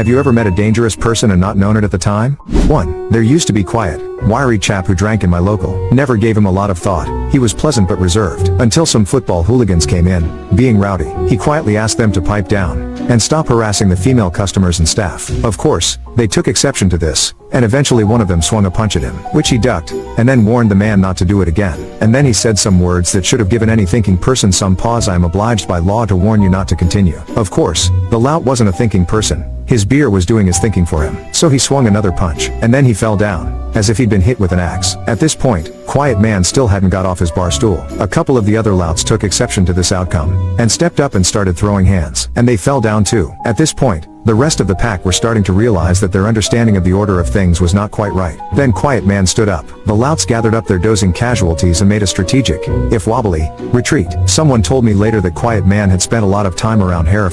Have you ever met a dangerous person and not known it at the time? 1. There used to be Quiet, wiry chap who drank in my local. Never gave him a lot of thought. He was pleasant but reserved. Until some football hooligans came in, being rowdy. He quietly asked them to pipe down and stop harassing the female customers and staff. Of course, they took exception to this, and eventually one of them swung a punch at him, which he ducked, and then warned the man not to do it again. And then he said some words that should have given any thinking person some pause. I am obliged by law to warn you not to continue. Of course, the lout wasn't a thinking person. His beer was doing his thinking for him. So he swung another punch, and then he fell down, as if he'd been hit with an axe. At this point, Quiet Man still hadn't got off his bar stool. A couple of the other louts took exception to this outcome, and stepped up and started throwing hands, and they fell down too. At this point, the rest of the pack were starting to realize that their understanding of the order of things was not quite right. Then Quiet Man stood up. The louts gathered up their dozing casualties and made a strategic, if wobbly, retreat. Someone told me later that Quiet Man had spent a lot of time around Hereford.